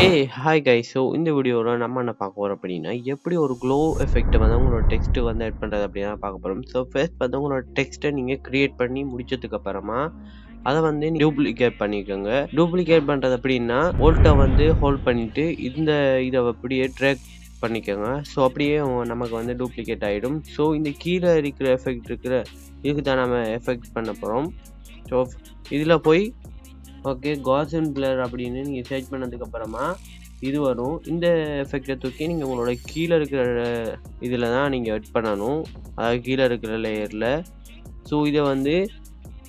Hi guys. So இந்த வீடியோவில் நம்ம என்ன பார்க்க போகிறோம் அப்படின்னா, எப்படி ஒரு க்ளோ எஃபெக்ட்டை வந்து உங்களோட டெக்ஸ்ட்டு வந்து ஆட் பண்ணுறது அப்படின்னா பார்க்க போகிறோம். ஸோ ஃபர்ஸ்ட் வந்து உங்களோட டெக்ஸ்ட்டை நீங்கள் க்ரியேட் பண்ணி முடிச்சதுக்கு அப்புறமா அதை வந்து டூப்ளிகேட் பண்ணிக்கோங்க. டூப்ளிகேட் பண்ணுறது அப்படின்னா ஓல்ட்டை வந்து ஹோல்ட் பண்ணிவிட்டு இதை அப்படியே ட்ராக் பண்ணிக்கோங்க. ஸோ அப்படியே நமக்கு வந்து டூப்ளிகேட் ஆகிடும். ஸோ இந்த கீழே இருக்கிற எஃபெக்ட் இதுக்கு தான் நம்ம எஃபெக்ட் பண்ண போகிறோம். ஸோ இதில் போய் ஓகே காசன் பிளர் அப்படின்னு நீங்கள் சர்ச் பண்ணதுக்கப்புறமா இது வரும். இந்த எஃபெக்டை தூக்கி நீங்கள் உங்களோட கீழே இருக்கிற இதில் தான் நீங்கள் எட் பண்ணணும், அதாவது கீழே இருக்கிற லேயரில். ஸோ இதை வந்து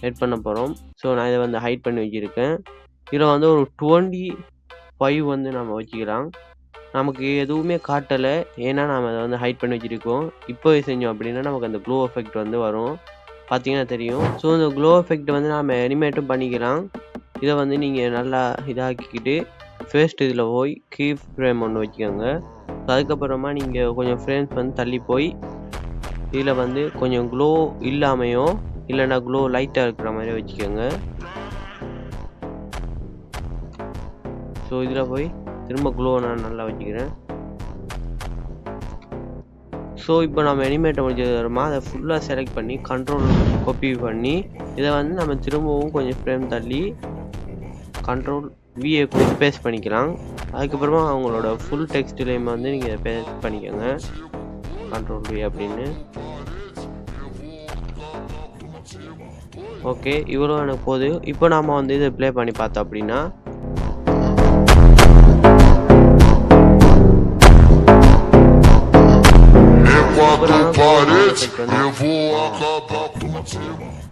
எட் பண்ண போகிறோம். ஸோ நான் இதை வந்து ஹைட் பண்ணி வச்சுருக்கேன். இதில் வந்து ஒரு 25 வந்து நம்ம வச்சுக்கலாம். நமக்கு எதுவுமே காட்டலை, ஏன்னா நம்ம அதை வந்து ஹைட் பண்ணி வச்சுருக்கோம். இப்போ செஞ்சோம் அப்படின்னா நமக்கு அந்த க்ளோ எஃபெக்ட் வந்து வரும், பார்த்தீங்கன்னா தெரியும். ஸோ இந்த க்ளோ எஃபெக்ட் வந்து நம்ம அனிமேட்டும் பண்ணிக்கலாம். இதை வந்து நீங்கள் நல்லா இதாக்கிக்கிட்டு ஃபர்ஸ்ட் இதில் போய் கீ ஃப்ரேம் ஒன்று வச்சுக்கோங்க. அதுக்கப்புறமா நீங்கள் கொஞ்சம் ஃப்ரேம்ஸ் வந்து தள்ளி போய் இதில் வந்து கொஞ்சம் க்ளோ இல்லாமையோ இல்லைன்னா க்ளோ லைட்டாக இருக்கிற மாதிரி வச்சுக்கோங்க. ஸோ இதில் போய் திரும்ப க்ளோ நான் நல்லா வச்சுக்கிறேன். ஸோ இப்போ நம்ம அனிமேட்டை முடிஞ்சதுமா அதை ஃபுல்லாக செலக்ட் பண்ணி கண்ட்ரோல் காப்பி பண்ணி இதை வந்து நம்ம திரும்பவும் கொஞ்சம் ஃப்ரேம் தள்ளி கண்ட்ரோல் விஏ கொடுத்து பேஸ்ட் பண்ணிக்கலாம். அதுக்கப்புறமா அவங்களோட ஃபுல் டெக்ஸ்ட்லேயும் வந்து நீங்கள் பேஸ்ட் பண்ணிக்கோங்க, கண்ட்ரோல் வி அப்படின்னு. ஓகே, இவ்வளோ எனக்கு போதும். இப்போ நாம் வந்து இதை ப்ளே பண்ணி பார்த்தோம் அப்படின்னா Quatro paredes, eu vou acabar contigo.